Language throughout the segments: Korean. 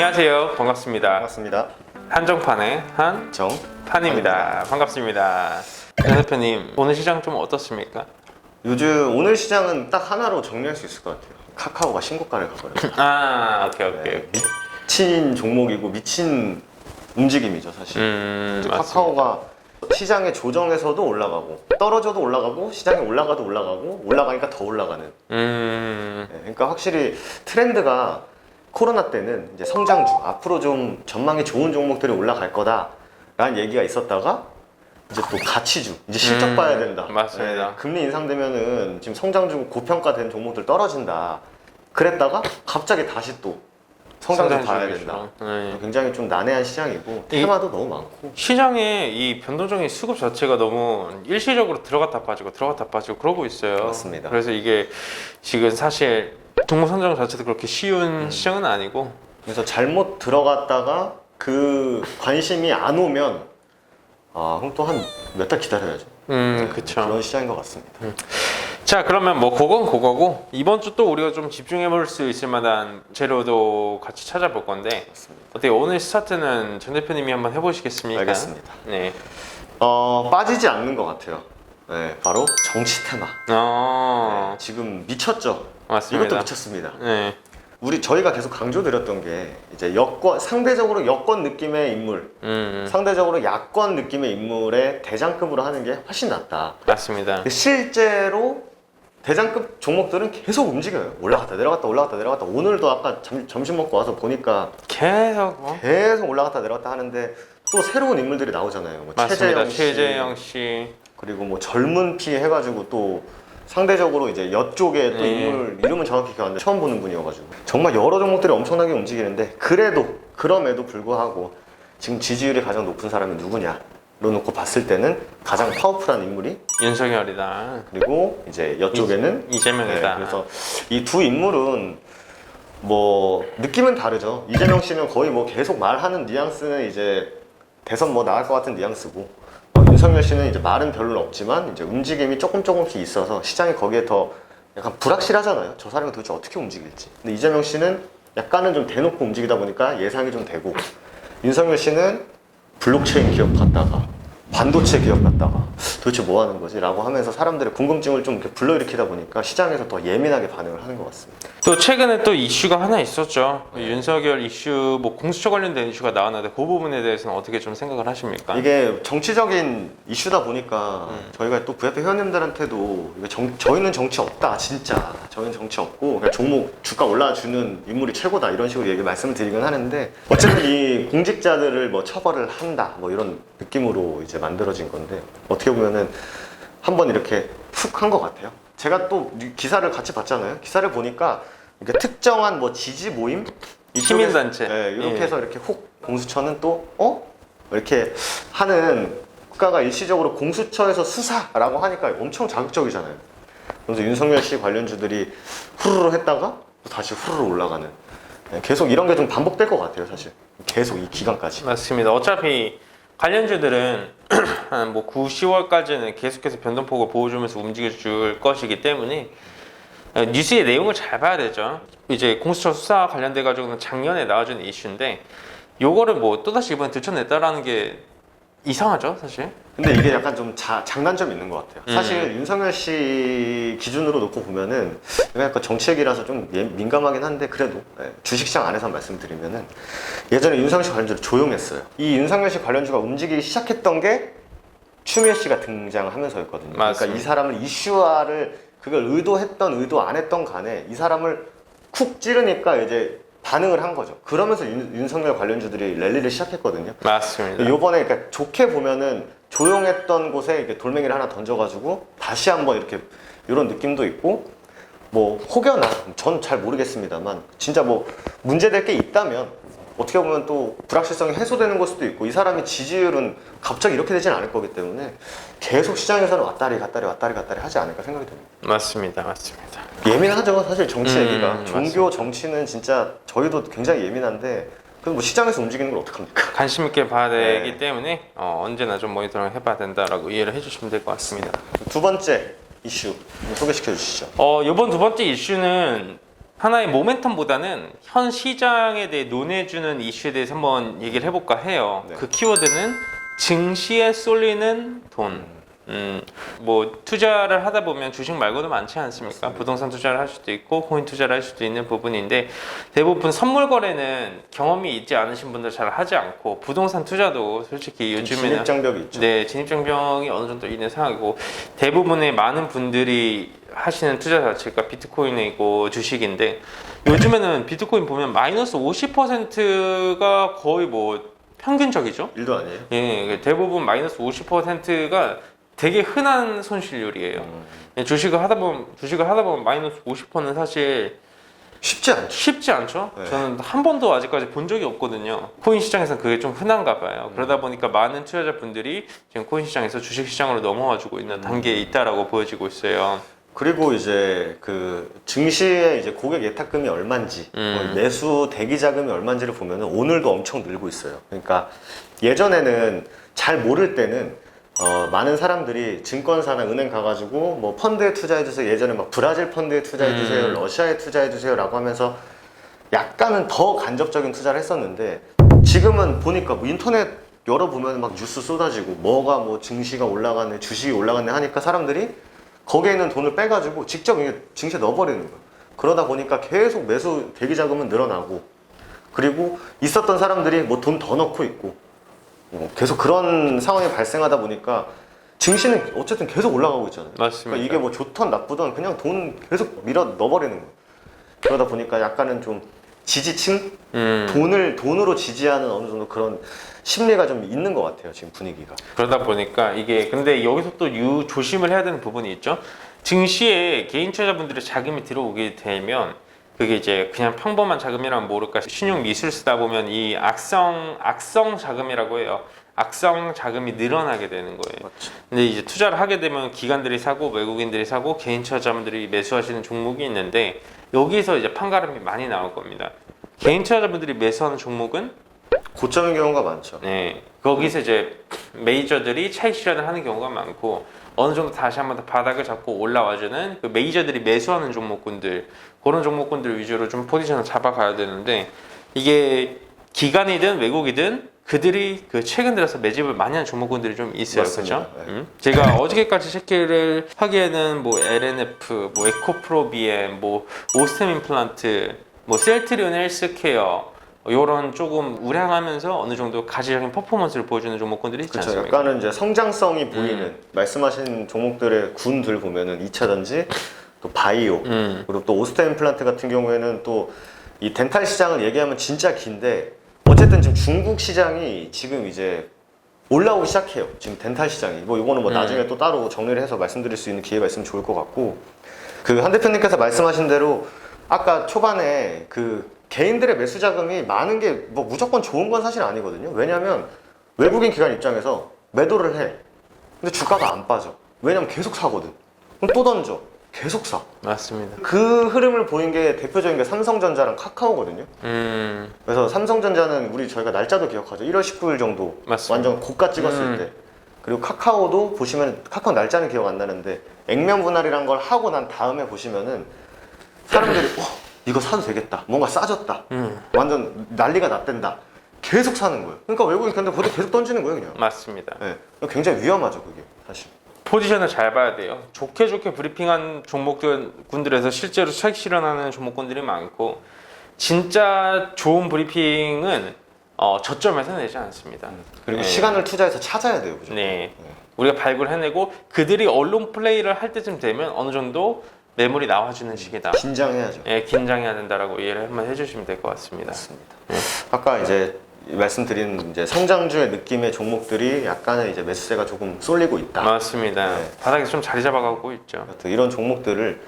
안녕하세요. 반갑습니다. 반갑습니다. 한정판의 한정판입니다. 반갑습니다. 장 대표님, 오늘 시장 좀 어떻습니까? 요즘 오늘 시장은 딱 하나로 정리할 수 있을 것 같아요. 카카오가 신고가를 가버렸어요. 오케이. 미친 종목이고 미친 움직임이죠, 사실. 카카오가 시장에 조정에서도 올라가고 떨어져도 올라가고 시장에 올라가도 올라가고 올라가니까 더 올라가는. 그러니까 확실히 트렌드가 코로나 때는 이제 성장주, 앞으로 좀 전망이 좋은 종목들이 올라갈 거다라는 얘기가 있었다가 이제 또 가치주, 이제 실적 봐야 된다. 맞습니다. 금리 인상되면은 지금 성장주 고평가된 종목들 떨어진다. 그랬다가 갑자기 다시 또 성장주 봐야 된다. 굉장히 좀 난해한 시장이고 테마도 너무 많고 시장에 이 변동적인 수급 자체가 너무 일시적으로 들어갔다 빠지고 그러고 있어요. 맞습니다. 그래서 이게 지금 사실 종목 선정 자체도 그렇게 쉬운 시장은 아니고, 그래서 잘못 들어갔다가 그 관심이 안 오면 그럼 또 한 몇 달 기다려야죠. 그쵸. 그런 시장인 것 같습니다. 자, 그러면 뭐 그건 그거고, 이번 주 또 우리가 좀 집중해 볼 수 있을 만한 재료도 같이 찾아볼 건데, 맞습니다. 어때요? 오늘 스타트는 정 대표님이 한번 해보시겠습니까? 알겠습니다. 네. 빠지지 않는 것 같아요. 네, 바로 정치 테마. 네, 지금 미쳤죠. 맞습니다. 이것도 미쳤습니다. 네. 저희가 계속 강조드렸던 게 이제 상대적으로 여권 느낌의 인물, 상대적으로 야권 느낌의 인물의 대장급으로 하는 게 훨씬 낫다. 맞습니다. 근데 실제로 대장급 종목들은 계속 움직여요. 올라갔다 내려갔다. 오늘도 아까 점심 먹고 와서 보니까 계속 올라갔다 내려갔다 하는데 또 새로운 인물들이 나오잖아요. 뭐 맞습니다. 최재형 씨, 그리고 뭐 젊은 피 해가지고 또 상대적으로 이제 여쪽에 또 인물 이름은 정확히 기억 안 나는데 처음 보는 분이어가지고 정말 여러 종목들이 엄청나게 움직이는데 그럼에도 불구하고 지금 지지율이 가장 높은 사람이 누구냐로 놓고 봤을 때는 가장 파워풀한 인물이 윤석열이다. 그리고 이제 여쪽에는 이재명이다. 그래서 이 두 인물은 뭐 느낌은 다르죠. 이재명 씨는 거의 뭐 계속 말하는 뉘앙스는 이제 대선 뭐 나갈 것 같은 뉘앙스고, 윤석열 씨는 이제 말은 별로 없지만 이제 움직임이 조금씩 있어서 시장이 거기에 더 약간 불확실하잖아요. 저 사람이 도대체 어떻게 움직일지. 근데 이재명 씨는 약간은 좀 대놓고 움직이다 보니까 예상이 좀 되고, 윤석열 씨는 블록체인 기업 갔다가 반도체 기업 갔다가 도대체 뭐 하는 거지? 라고 하면서 사람들의 궁금증을 좀 이렇게 불러일으키다 보니까 시장에서 더 예민하게 반응을 하는 것 같습니다. 또 최근에 또 이슈가 하나 있었죠. 윤석열 이슈, 뭐 공수처 관련된 이슈가 나왔는데 그 부분에 대해서는 어떻게 좀 생각을 하십니까? 이게 정치적인 이슈다 보니까 저희가 또 VF 회원님들한테도 저희는 정치 없다, 진짜 저희는 정치 없고 그냥 종목 주가 올라주는 인물이 최고다 이런 식으로 말씀을 드리긴 하는데, 어쨌든 이 공직자들을 뭐 처벌을 한다 뭐 이런 느낌으로 이제 만들어진 건데, 어떻게 보면은 한번 이렇게 훅 한 것 같아요. 제가 또 기사를 같이 봤잖아요. 기사를 보니까 이렇게 특정한 뭐 지지 모임, 시민단체, 이렇게 해서 이렇게 훅 공수처는 또 이렇게 하는, 국가가 일시적으로 공수처에서 수사라고 하니까 엄청 자극적이잖아요. 그래서 윤석열 씨 관련주들이 후루루 했다가 또 다시 후루루 올라가는, 계속 이런 게 좀 반복될 것 같아요, 사실. 계속 이 기간까지. 맞습니다. 어차피 관련주들은 한 뭐 9, 10월까지는 계속해서 변동폭을 보여주면서 움직여줄 것이기 때문에 뉴스의 내용을 잘 봐야 되죠. 이제 공수처 수사 관련돼 가지고는 작년에 나와준 이슈인데, 요거를 뭐 또다시 이번에 들춰냈다라는 게 이상하죠, 사실. 근데 이게 약간 좀 장단점이 있는 것 같아요. 사실 윤석열 씨 기준으로 놓고 보면은 약간 정치 얘기라서 좀 민감하긴 한데, 그래도 주식시장 안에서 말씀드리면은 예전에 윤석열 씨 관련주를 조용했어요. 이 윤석열 씨 관련주가 움직이기 시작했던 게 추미애 씨가 등장하면서였거든요. 그러니까 이 사람을 이슈화를, 그걸 의도했던 의도 안 했던 간에 이 사람을 쿡 찌르니까 이제 반응을 한 거죠. 그러면서 윤석열 관련주들이 랠리를 시작했거든요. 맞습니다. 요번에 그러니까 좋게 보면은 조용했던 곳에 이렇게 돌멩이를 하나 던져가지고 다시 한번 이렇게 이런 느낌도 있고, 뭐 혹여나 전 잘 모르겠습니다만 진짜 뭐 문제될 게 있다면 어떻게 보면 또 불확실성이 해소되는 걸 수도 있고, 이 사람의 지지율은 갑자기 이렇게 되진 않을 거기 때문에 계속 시장에서는 왔다리 갔다리 하지 않을까 생각이 듭니다. 맞습니다. 예민하죠, 사실 정치 얘기가. 종교 맞습니다. 정치는 진짜 저희도 굉장히 예민한데, 그럼 뭐 시장에서 움직이는 걸 어떡합니까? 관심 있게 봐야 되기 때문에 언제나 좀 모니터링 해봐야 된다라고 이해를 해주시면 될 것 같습니다. 두 번째 이슈 소개시켜 주시죠. 이번 두 번째 이슈는 하나의 모멘텀보다는 현 시장에 대해 논해주는 이슈에 대해서 한번 얘기를 해볼까 해요. 네. 그 키워드는 증시에 쏠리는 돈. 뭐 투자를 하다 보면 주식 말고도 많지 않습니까? 맞습니다. 부동산 투자를 할 수도 있고 코인 투자를 할 수도 있는 부분인데 대부분 선물 거래는 경험이 있지 않으신 분들 잘 하지 않고 부동산 투자도 솔직히 요즘에는 진입장벽이 있죠. 네, 진입장벽이 어느 정도 있는 상황이고 대부분의 많은 분들이 하시는 투자 자체가 비트코인이고 주식인데 요즘에는 비트코인 보면 마이너스 50%가 거의 뭐 평균적이죠. 일도 아니에요. 예, 대부분 마이너스 50%가 되게 흔한 손실률이에요. 예, 주식을 하다 보면 마이너스 50%는 사실 쉽지 않죠. 쉽지 않죠. 네. 저는 한 번도 아직까지 본 적이 없거든요. 코인 시장에서는 그게 좀 흔한가 봐요. 그러다 보니까 많은 투자자분들이 지금 코인 시장에서 주식 시장으로 넘어와주고 있는 단계에 있다라고 보여지고 있어요. 그리고 이제 그 증시의 이제 고객 예탁금이 얼마인지 매수 대기 자금이 얼마인지를 보면은 오늘도 엄청 늘고 있어요. 그러니까 예전에는 잘 모를 때는 많은 사람들이 증권사나 은행 가가지고 뭐 펀드에 투자해주세요. 예전에 막 브라질 펀드에 투자해주세요, 러시아에 투자해주세요라고 하면서 약간은 더 간접적인 투자를 했었는데 지금은 보니까 뭐 인터넷 열어보면 막 뉴스 쏟아지고 뭐가 뭐 증시가 올라가네, 주식이 올라가네 하니까 사람들이 거기에 있는 돈을 빼가지고 직접 이게 증시에 넣어버리는 거예요. 그러다 보니까 계속 매수 대기 자금은 늘어나고 그리고 있었던 사람들이 뭐 돈 더 넣고 있고 계속 그런 상황이 발생하다 보니까 증시는 어쨌든 계속 올라가고 있잖아요. 맞습니다. 그러니까 이게 뭐 좋던 나쁘던 그냥 돈 계속 밀어 넣어버리는 거예요. 그러다 보니까 약간은 좀 지지층? 돈으로 지지하는 어느 정도 그런 심리가 좀 있는 것 같아요. 지금 분위기가. 그러다 보니까 이게 근데 여기서 또 조심을 해야 되는 부분이 있죠. 증시에 개인 투자자분들의 자금이 들어오게 되면 그게 이제 그냥 평범한 자금이라면 모를까 신용 미술 쓰다 보면 이 악성 자금이라고 해요. 악성 자금이 늘어나게 되는 거예요. 맞죠. 근데 이제 투자를 하게 되면 기관들이 사고 외국인들이 사고 개인 투자자분들이 매수하시는 종목이 있는데 여기서 이제 판가름이 많이 나올 겁니다. 개인 투자자분들이 매수하는 종목은 고점인 경우가 많죠. 네, 거기서 이제 메이저들이 차익 실현을 하는 경우가 많고 어느 정도 다시 한번 더 바닥을 잡고 올라와주는 그 메이저들이 매수하는 종목군들 그런 종목군들 위주로 좀 포지션을 잡아가야 되는데 이게 기관이든 외국이든 그들이 그 최근 들어서 매집을 많이 하는 종목군들이 좀 있어요, 맞습니다. 그렇죠? 네. 제가 어저께까지 체크를 하기에는 뭐 LNF, 뭐 에코프로비엠, 뭐 오스템 임플란트, 뭐 셀트리온 헬스케어 이런 조금 우량하면서 어느 정도 가시적인 퍼포먼스를 보여주는 종목군들이 있지 그렇죠. 않습니까? 약간은 이제 성장성이 보이는 말씀하신 종목들의 군들 보면은 2차전지 또 바이오 그리고 또 오스템 임플란트 같은 경우에는 또 이 덴탈 시장을 얘기하면 진짜 긴데 어쨌든 지금 중국 시장이 지금 이제 올라오기 시작해요. 지금 덴탈 시장이 뭐 이거는 뭐 나중에 또 따로 정리를 해서 말씀드릴 수 있는 기회가 있으면 좋을 것 같고 그 한 대표님께서 말씀하신 대로 아까 초반에 그 개인들의 매수 자금이 많은 게 뭐 무조건 좋은 건 사실 아니거든요. 왜냐하면 외국인 기관 입장에서 매도를 해. 근데 주가가 안 빠져. 왜냐면 계속 사거든. 그럼 또 던져. 계속 사. 맞습니다. 그 흐름을 보인 게 대표적인 게 삼성전자랑 카카오거든요. 그래서 삼성전자는 저희가 날짜도 기억하죠. 1월 19일 정도 맞습니다. 완전 고가 찍었을 때. 그리고 카카오도 보시면 카카오 날짜는 기억 안 나는데 액면 분할이란 걸 하고 난 다음에 보시면은 사람들이 이거 사도 되겠다. 뭔가 싸졌다. 완전 난리가 났댄다. 계속 사는 거예요. 그러니까 외국인 근데 그것도 계속 던지는 거예요, 그냥. 맞습니다. 네. 굉장히 위험하죠, 그게 사실. 포지션을 잘 봐야 돼요. 좋게 브리핑한 종목군들에서 실제로 차익 실현하는 종목군들이 많고 진짜 좋은 브리핑은 저점에서 내지 않습니다. 그리고 네. 시간을 투자해서 찾아야 돼요, 그죠? 네. 우리가 발굴해내고 그들이 언론 플레이를 할 때쯤 되면 어느 정도 매물이 나와주는 시기다. 긴장해야죠. 예, 긴장해야 된다라고 이해를 한번 해주시면 될 것 같습니다. 맞습니다. 아까 이제 말씀드린 이제 성장주의 느낌의 종목들이 약간의 이제 매수세가 조금 쏠리고 있다. 맞습니다. 네. 바닥에서 좀 자리 잡아가고 있죠. 여튼 이런 종목들을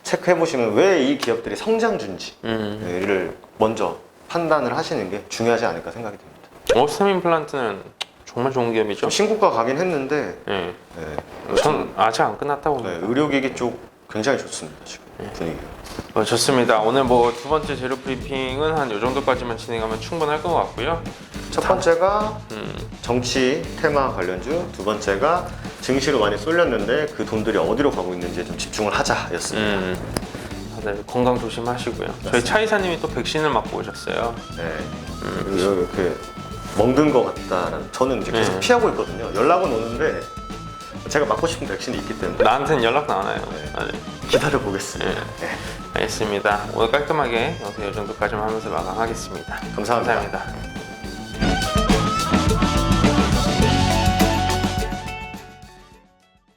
체크해 보시면 왜 이 기업들이 성장주인지를 먼저 판단을 하시는 게 중요하지 않을까 생각이 듭니다. 오스템 임플란트는 정말 좋은 기업이죠. 좀 신고가 가긴 했는데 네. 네, 전 아직 안 끝났다고 네, 봅니다. 의료기기 쪽 굉장히 좋습니다 지금 분위기가. 좋습니다. 오늘 뭐 두 번째 재료 브리핑은 한 이 정도까지만 진행하면 충분할 것 같고요. 첫 번째가 정치 테마 관련주, 두 번째가 증시로 많이 쏠렸는데 그 돈들이 어디로 가고 있는지 좀 집중을 하자였습니다. 다들 건강 조심하시고요. 저희 차 이사님이 또 백신을 맞고 오셨어요. 네. 이렇게 멍든 것 같다라는. 저는 이제 계속 네. 피하고 있거든요. 연락은 오는데 제가 맞고 싶은 백신이 있기 때문에 나한테는 연락 안 와요. 네. 아, 네. 기다려 보겠습니다. 네. 알겠습니다. 오늘 깔끔하게 영상 이 정도까지만 하면서 마감하겠습니다. 감사합니다. 감사합니다.